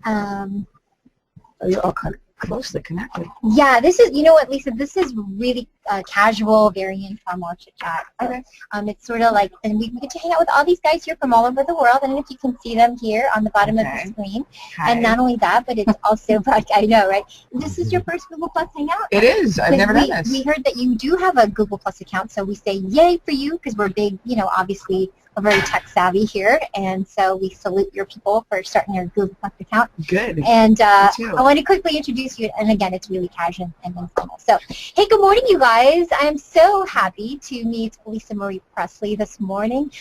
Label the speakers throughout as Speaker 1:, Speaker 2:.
Speaker 1: Oh, you're all kind of closely connected.
Speaker 2: Yeah, this is, you know what, Lisa, this is really casual, very informal chit-chat.
Speaker 1: Okay.
Speaker 2: It's sort of like, and we get to hang out with all these guys here from all over the world. I don't know if you can see them here on the bottom of the screen.
Speaker 1: Hi.
Speaker 2: And not only that, but it's also broadcast. I know, right? This is your first Google Plus Hangout?
Speaker 1: It is. I've never done this.
Speaker 2: We heard that you do have a Google Plus account, so we say yay for you because we're big, you know, obviously we're very tech savvy here, and so we salute your people for starting your Google Plus account.
Speaker 1: Good.
Speaker 2: And I want to quickly introduce you, and again, it's really casual and informal. So, hey, good morning, you guys. I'm so happy to meet Lisa Marie Presley this morning.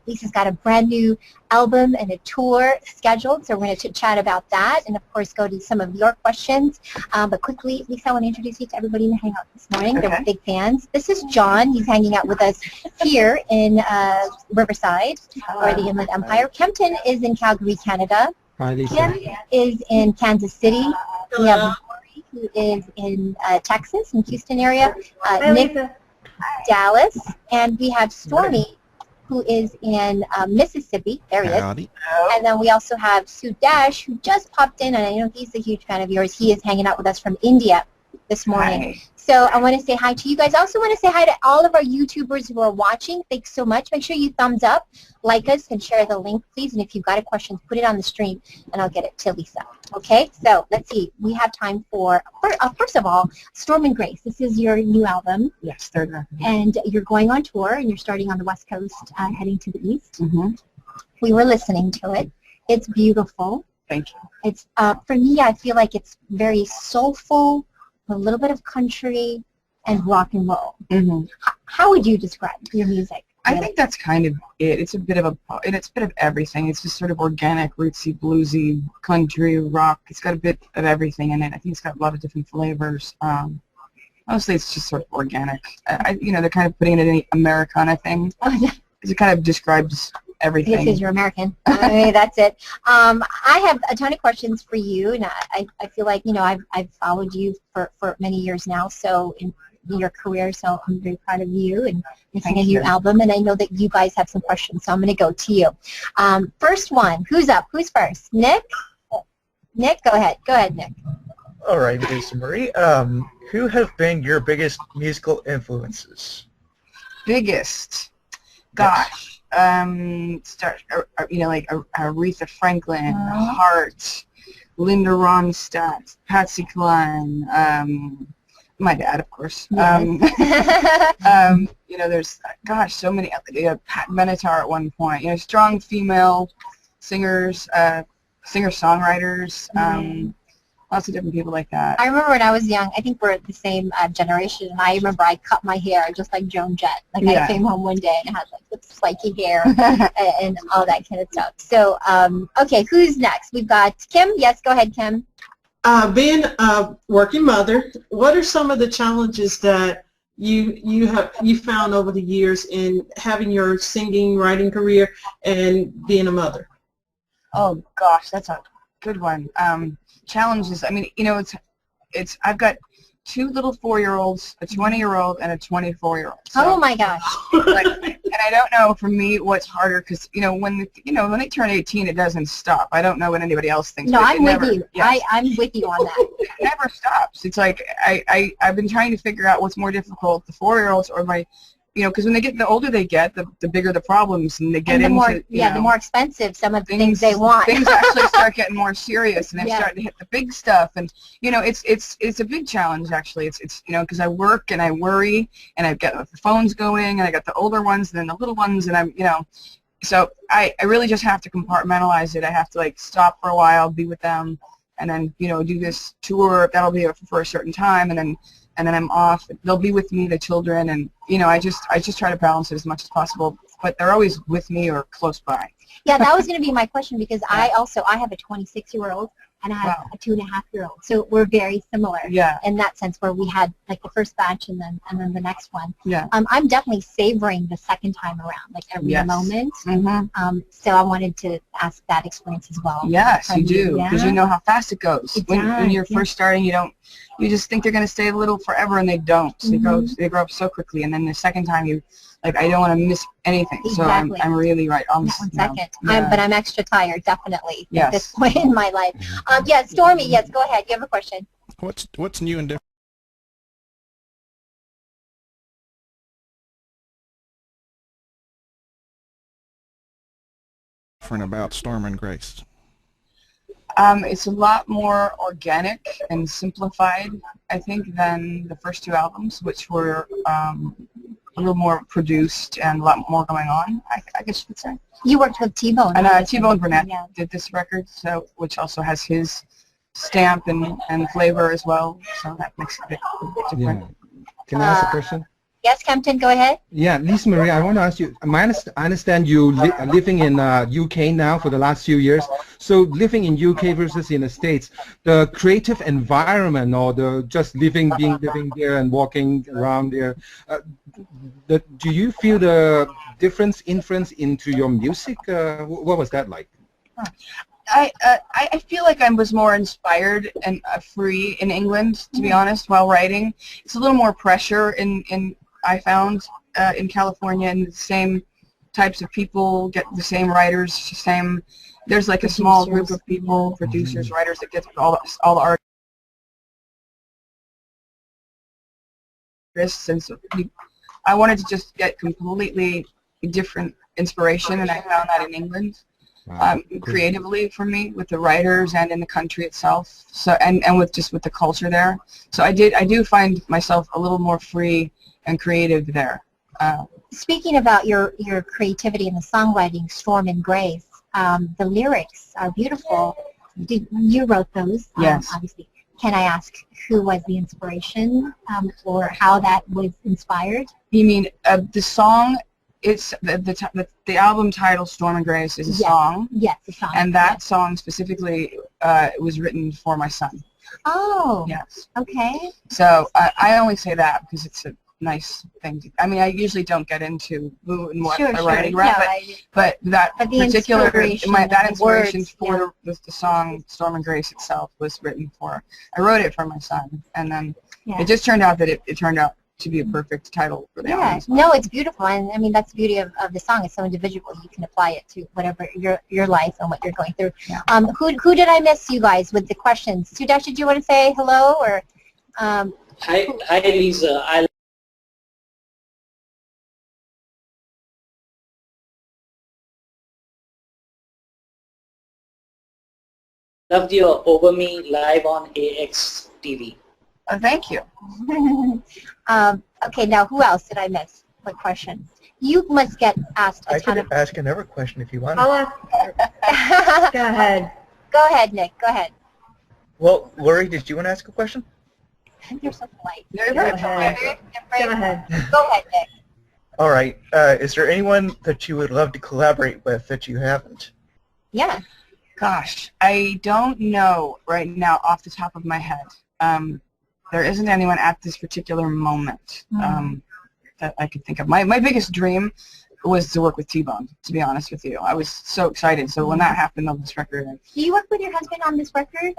Speaker 2: Lisa's got a brand new album and a tour scheduled, so we're going to chat about that, and of course, go to some of your questions. But quickly, Lisa, I want to introduce you to everybody in the Hangout this morning.
Speaker 1: Okay.
Speaker 2: They're big fans. This is John. He's hanging out with us here in Riverside, or the Inland Empire. Kempton is in Calgary, Canada.
Speaker 3: Hi, Lisa.
Speaker 2: Kim is in Kansas City. We have Lori, who is in Texas, in Houston area. Nick, Dallas. And we have Stormy, who is in Mississippi. There he is.
Speaker 3: Howdy.
Speaker 2: And then we also have Sue Dash, who just popped in, and I know he's a huge fan of yours. He is hanging out with us from India this morning.
Speaker 1: Hi.
Speaker 2: So I want to say hi to you guys. I also want to say hi to all of our YouTubers who are watching. Thanks so much. Make sure you thumbs up, like us, and share the link, please. And if you've got a question, put it on the stream, and I'll get it to Lisa. Okay? So let's see. We have time for, first of all, Storm and Grace. This is your new album.
Speaker 1: Yes, third record.
Speaker 2: And you're going on tour, and you're starting on the West Coast, heading to the East.
Speaker 1: Mm-hmm.
Speaker 2: We were listening to it. It's beautiful.
Speaker 1: Thank you.
Speaker 2: It's for me, I feel like it's very soulful, a little bit of country, and rock and roll.
Speaker 1: Mm-hmm.
Speaker 2: How would you describe your music?
Speaker 1: I think that's kind of it. It's a bit of everything. It's just sort of organic, rootsy, bluesy, country, rock. It's got a bit of everything in it. I think it's got a lot of different flavors. Mostly it's just sort of organic. You know, they're kind of putting it in the Americana thing. It kind of describes everything.
Speaker 2: Because you're American. Okay, that's it. I have a ton of questions for you, and I feel like, you know, I've followed you for many years now, so in your career, so I'm very proud of you and making a new album, and I know that you guys have some questions, so I'm going to go to you. First one, who's up? Who's first? Nick? Nick, go ahead. Go ahead, Nick.
Speaker 3: All right, Lisa Marie. Who have been your biggest musical influences?
Speaker 1: Biggest? Gosh. You know, like Aretha Franklin, Hart, Linda Ronstadt, Patsy Cline, my dad, of course.
Speaker 2: Yes.
Speaker 1: You know, there's, gosh, so many. Pat Benatar at one point. You know, strong female singers, singer-songwriters. Lots of different people like that.
Speaker 2: I remember when I was young, I think we're the same generation, and I remember I cut my hair just like Joan Jett. Like I came home one day and had like the spiky hair and all that kind of stuff. So, okay, who's next? We've got Kim. Yes, go ahead, Kim.
Speaker 4: Being a working mother, what are some of the challenges that you found over the years in having your singing, writing career and being a mother?
Speaker 1: Oh gosh, that's a good one. Challenges. I mean, you know, I've got two little 4-year-olds, a 20-year-old, and a 24-year-old. So,
Speaker 2: oh my gosh!
Speaker 1: Like, and I don't know for me what's harder because when they turn 18, it doesn't stop. I don't know what anybody else thinks.
Speaker 2: No, I'm with you.
Speaker 1: Yes.
Speaker 2: I'm with you on that.
Speaker 1: It never stops. It's like I've been trying to figure out what's more difficult, the 4-year-olds or my. You know, because when they get, the older they get, the bigger the problems, and they get
Speaker 2: and the
Speaker 1: into,
Speaker 2: more,
Speaker 1: you
Speaker 2: yeah,
Speaker 1: know,
Speaker 2: the more expensive some of the things they want.
Speaker 1: Things actually start getting more serious, and they
Speaker 2: Yeah.
Speaker 1: start to hit the big stuff, and you know, it's a big challenge actually. It's you know, because I work and I worry, and I've got the phones going, and I got the older ones, and then the little ones, and I'm, you know, so I really just have to compartmentalize it. I have to like stop for a while, be with them, and then, you know, do this tour. That'll be for a certain time, and then I'm off. They'll be with me, the children, and you know, I just try to balance it as much as possible. But they're always with me or close by.
Speaker 2: Yeah, that was going to be my question because I have a 26-year-old and I have a 2.5-year-old, so we're very similar.
Speaker 1: Yeah.
Speaker 2: In that sense, where we had like the first batch and then the next one.
Speaker 1: Yeah.
Speaker 2: I'm definitely savoring the second time around, like every moment.
Speaker 1: Mm-hmm.
Speaker 2: So I wanted to ask that experience as well.
Speaker 1: Yes, you do, because you know how fast it goes.
Speaker 2: It
Speaker 1: when you're first starting, you just think they're going to stay little forever, and they don't. They grow up so quickly, and then the second time you like I don't want to miss anything.
Speaker 2: Exactly.
Speaker 1: So I'm really right on
Speaker 2: One second.
Speaker 1: yeah.
Speaker 2: But I'm extra tired, definitely,
Speaker 1: Yes.
Speaker 2: at this point in my life. Yeah, Stormy, yes, go ahead. You have a question.
Speaker 5: What's new and different about Storm and Grace?
Speaker 1: It's a lot more organic and simplified, I think, than the first two albums, which were a little more produced and a lot more going on, I guess you could say.
Speaker 2: You worked with T-Bone.
Speaker 1: And T-Bone Burnett
Speaker 2: Yeah.
Speaker 1: did this record, so which also has his stamp and flavor as well, so that makes it a bit different.
Speaker 6: Yeah. Can I ask a question?
Speaker 2: Yes, Kempton, go ahead.
Speaker 6: Yeah, Lisa Marie, I want to ask you, I understand you living in UK now for the last few years. So living in UK versus in the States, the creative environment or the just living there and walking around there, do you feel the influence into your music? What was that like?
Speaker 1: I feel like I was more inspired and free in England, to be honest, while writing. It's a little more pressure I found in California, and the same types of people get the same writers, there's like a small group of people, producers, writers, that get all the artists, and so I wanted to just get completely different inspiration, and I found that in England.
Speaker 6: Wow.
Speaker 1: Creatively for me, with the writers and in the country itself, so and with the culture there. So I do find myself a little more free and creative there.
Speaker 2: Speaking about your creativity in the songwriting, Storm and Grace, the lyrics are beautiful. You wrote those,
Speaker 1: yes.
Speaker 2: Obviously. Can I ask who was the inspiration, or how that was inspired?
Speaker 1: You mean the song? It's the album title Storm and Grace is a song.
Speaker 2: Yes, a song.
Speaker 1: And that song specifically was written for my son.
Speaker 2: Oh.
Speaker 1: Yes.
Speaker 2: Okay.
Speaker 1: So I only say that because it's a nice thing. I mean, I usually don't get into who and what I'm writing, right? But that particular inspiration for the song Storm and Grace itself was written for. I wrote it for my son, and then it just turned out that it turned out to be a perfect title for the album.
Speaker 2: No, it's beautiful, and I mean that's the beauty of the song. It's so individual. You can apply it to whatever your life and what you're going through.
Speaker 1: Yeah.
Speaker 2: Who did I miss, you guys, with the questions? Sudash, did you want to say hello, or?
Speaker 7: Hi, Lisa. I loved your Over Me live on AX TV.
Speaker 1: Oh, thank you.
Speaker 2: Okay, now who else did I miss? What question? You must get asked a ton of...
Speaker 3: I could ask another question if you want.
Speaker 2: Go ahead. Go ahead, Nick. Go ahead.
Speaker 3: Well, Lori, did you want to ask a question?
Speaker 2: You're so polite.
Speaker 1: You're very polite.
Speaker 2: Go ahead. Go ahead, Nick.
Speaker 3: All right. Is there anyone that you would love to collaborate with that you haven't?
Speaker 2: Yeah.
Speaker 1: Gosh, I don't know right now off the top of my head. There isn't anyone at this particular moment that I could think of. My biggest dream was to work with T-Bone, to be honest with you. I was so excited. So when that happened on this record...
Speaker 2: Do you work with your husband on this record?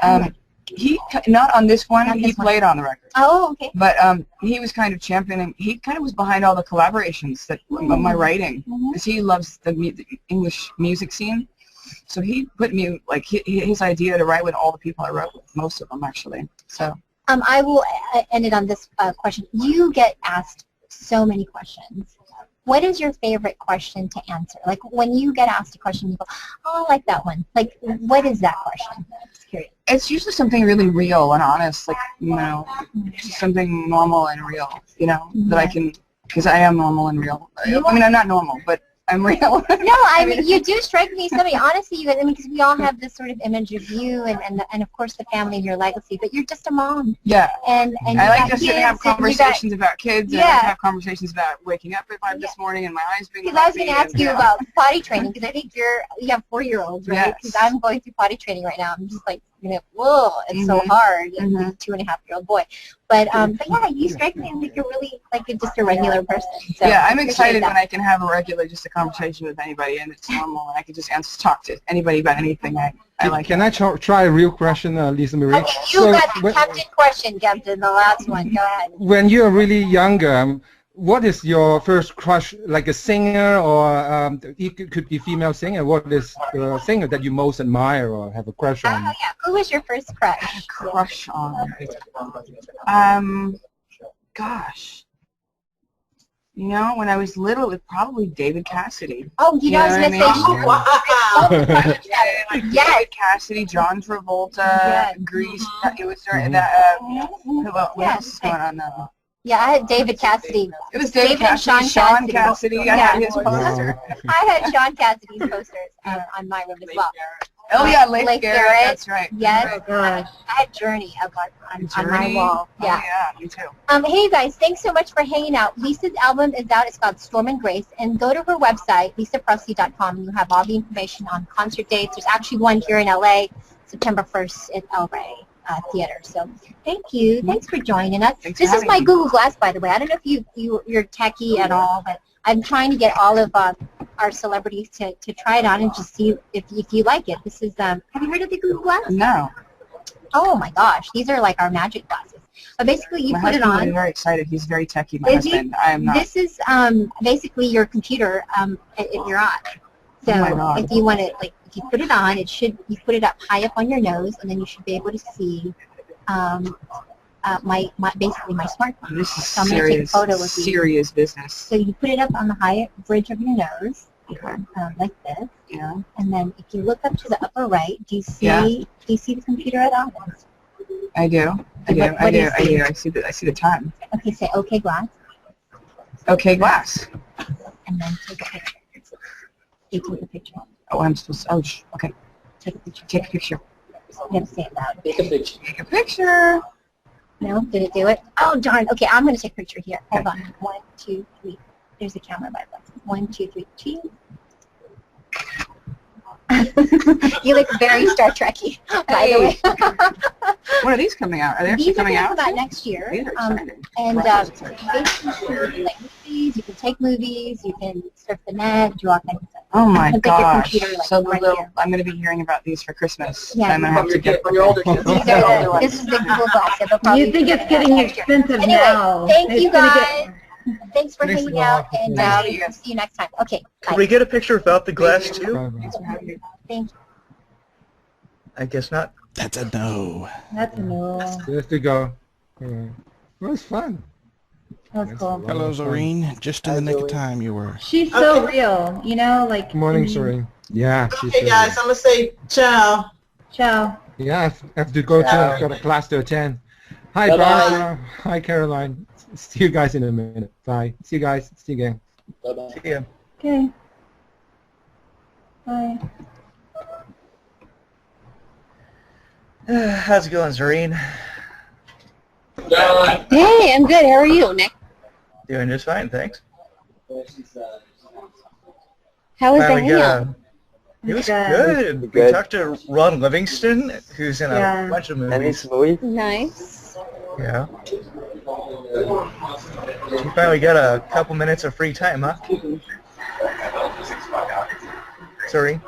Speaker 1: He not on this one. He played on the record.
Speaker 2: Oh, okay.
Speaker 1: But he was kind of championing. He kind of was behind all the collaborations of my writing, because he loves the English music scene. So he put me like his idea to write with all the people I wrote with, most of them actually. So.
Speaker 2: I will end it on this question. You get asked so many questions. What is your favorite question to answer? Like when you get asked a question, you go, "Oh, I like that one." Like, what is that question? I'm just curious.
Speaker 1: It's usually something really real and honest, like just something normal and real. That I can, because I am normal and real. I mean, I'm not normal, but I'm real.
Speaker 2: No, I mean, you do strike me as somebody, honestly, you guys, I mean, because we all have this sort of image of you and of course the family and your legacy, but you're just a mom.
Speaker 1: Yeah.
Speaker 2: And
Speaker 1: I like just to have conversations about kids, and I like to have conversations about waking up at 5 this morning and my eyes being
Speaker 2: because I was going to ask you about potty training, because I think you have 4-year-olds, right? Because I'm going through potty training right now. I'm just like, whoa, it's so hard, and a 2.5-year-old boy. But yeah, you strike me as like you're really like just a regular person. So
Speaker 1: yeah, I'm excited when I can have just a conversation with anybody, and it's normal, and I can just talk to anybody about anything I like.
Speaker 6: Can I try a real question, Lisa Marie?
Speaker 2: Okay, you got the Captain question, Captain, the last one. Go ahead.
Speaker 6: When you were really younger, what is your first crush, like a singer or it could be female singer? What is the singer that you most admire or have a crush on?
Speaker 2: Oh yeah, who was your first crush?
Speaker 1: Crush on. Gosh. You know, when I was little, it was probably David Cassidy.
Speaker 2: Oh, you know, I was going to say,
Speaker 4: Oh, wow.
Speaker 2: yes.
Speaker 1: David Cassidy, John Travolta,
Speaker 2: Yes.
Speaker 1: Grease. It was during that. What
Speaker 2: Yes.
Speaker 1: else is going on now?
Speaker 2: Yeah, I had David Cassidy.
Speaker 1: It was David
Speaker 2: and
Speaker 1: Cassidy,
Speaker 2: Sean
Speaker 1: Sean Cassidy. I
Speaker 2: Yeah.
Speaker 1: had his poster.
Speaker 2: I had Sean Cassidy's posters on my room as well.
Speaker 1: Oh yeah, Lake
Speaker 2: Lake
Speaker 1: Garrett.
Speaker 2: Garrett.
Speaker 1: That's right.
Speaker 2: Yes.
Speaker 4: Oh, gosh.
Speaker 2: I had Journey up on my
Speaker 1: Journey.
Speaker 2: wall. Yeah.
Speaker 1: Oh, yeah, me too.
Speaker 2: Hey you guys, thanks so much for hanging out. Lisa's album is out. It's called Storm and Grace. And go to her website, lisapresley.com, and you have all the information on concert dates. There's actually one here in LA, September 1st at El Rey Theater. So thank you. Thanks for joining us.
Speaker 1: Thanks
Speaker 2: This
Speaker 1: for
Speaker 2: is
Speaker 1: having
Speaker 2: my
Speaker 1: me.
Speaker 2: Google Glass, by the way. I don't know if you're techie at all, but I'm trying to get all of our celebrities to try it on and just see if you like it. This is, have you heard of the Google Glass?
Speaker 1: No.
Speaker 2: Oh my gosh, these are like our magic glasses. But basically you
Speaker 1: My
Speaker 2: put it
Speaker 1: husband
Speaker 2: on.
Speaker 1: is very excited. He's very techie, my
Speaker 2: Is he?
Speaker 1: husband. I am not.
Speaker 2: This is basically your computer if you're on. So
Speaker 1: Oh my God.
Speaker 2: if you want to, like, if you put it on, you put it up high up on your nose, and then you should be able to see basically my smartphone.
Speaker 1: This is
Speaker 2: So I'm gonna take a
Speaker 1: serious,
Speaker 2: photo with you.
Speaker 1: serious business.
Speaker 2: So you put it up on the high bridge of your nose,
Speaker 1: Okay.
Speaker 2: like this,
Speaker 1: Yeah.
Speaker 2: and then if you look up to the upper right, do you see
Speaker 1: Yeah.
Speaker 2: the computer at all?
Speaker 1: I do. I do.
Speaker 2: What
Speaker 1: I
Speaker 2: do
Speaker 1: do.
Speaker 2: you
Speaker 1: I
Speaker 2: see?
Speaker 1: do. I see the time.
Speaker 2: Okay, say OK glass,
Speaker 1: Okay, glass.
Speaker 2: and then take a picture. You take a picture.
Speaker 1: Oh, I'm supposed to. Oh, okay.
Speaker 2: Take a picture.
Speaker 1: Take a picture.
Speaker 2: You have to say it loud.
Speaker 7: Take a picture.
Speaker 1: Take a picture.
Speaker 2: No, did it do it? Oh darn. Okay, I'm going to take a picture here. Hold on. 1, 2, 3. There's a camera by the way. 1, 2, 3. Cheese. You look very Star Trekky, by the way.
Speaker 1: When are these coming out? Are they actually
Speaker 2: These are
Speaker 1: coming
Speaker 2: going to
Speaker 1: out?
Speaker 2: come out next year.
Speaker 1: These are exciting.
Speaker 2: And
Speaker 1: Right.
Speaker 2: basically, you can like movies, you can take movies, you can surf the net, do all kinds of stuff.
Speaker 1: Oh my
Speaker 2: You can pick your
Speaker 1: gosh!
Speaker 2: computer, like,
Speaker 1: So the
Speaker 2: right
Speaker 1: little,
Speaker 2: here.
Speaker 1: I'm going to be hearing about these for Christmas.
Speaker 2: Yeah.
Speaker 1: I'm going to have to get
Speaker 4: For your older kids.
Speaker 2: These are this is the Google Glass. So they'll probably
Speaker 8: You think
Speaker 2: be
Speaker 8: it's
Speaker 2: coming out
Speaker 8: getting
Speaker 2: next year.
Speaker 8: expensive
Speaker 2: Anyway,
Speaker 8: now.
Speaker 2: thank
Speaker 8: It's
Speaker 2: you
Speaker 8: gonna
Speaker 2: guys.
Speaker 8: get-
Speaker 2: Thanks for
Speaker 6: Thanks
Speaker 2: hanging
Speaker 6: a lot.
Speaker 2: out, and
Speaker 1: Nice to meet you.
Speaker 2: see you next time. Okay,
Speaker 3: Can
Speaker 2: bye.
Speaker 3: we get a picture without the glass too?
Speaker 1: Thanks for having me.
Speaker 2: Thank you.
Speaker 3: I guess not.
Speaker 5: That's a no.
Speaker 8: That's a no.
Speaker 6: Just to go. It was fun.
Speaker 8: That's
Speaker 6: That's
Speaker 8: cool.
Speaker 6: a lot
Speaker 5: Hello,
Speaker 6: of fun.
Speaker 5: Zoreen. Just in the nick of time you were.
Speaker 8: She's so real, you know, like.
Speaker 6: Good morning, Sorry. Yeah. she's
Speaker 4: Okay,
Speaker 6: so
Speaker 4: guys, I'm going to say ciao.
Speaker 8: Ciao.
Speaker 6: Yeah, I have to go to. I've got a class to attend. Hi,
Speaker 7: Bye-bye.
Speaker 6: Barbara. Hi, Caroline. See you guys in a minute. Bye. See you guys. See you again.
Speaker 7: Bye-bye.
Speaker 3: See ya.
Speaker 8: Okay. Bye.
Speaker 3: How's it going, Zareen?
Speaker 9: Hey, I'm good. How are you, Nick?
Speaker 3: Doing just fine, thanks.
Speaker 9: How was the
Speaker 3: Finally got
Speaker 9: hangout?
Speaker 3: a- It was
Speaker 8: Good.
Speaker 3: good. We talked to Ron Livingston, who's in a
Speaker 8: Yeah.
Speaker 3: bunch of movies.
Speaker 9: Nice.
Speaker 3: Yeah. We finally got a couple minutes of free time, huh? Sorry.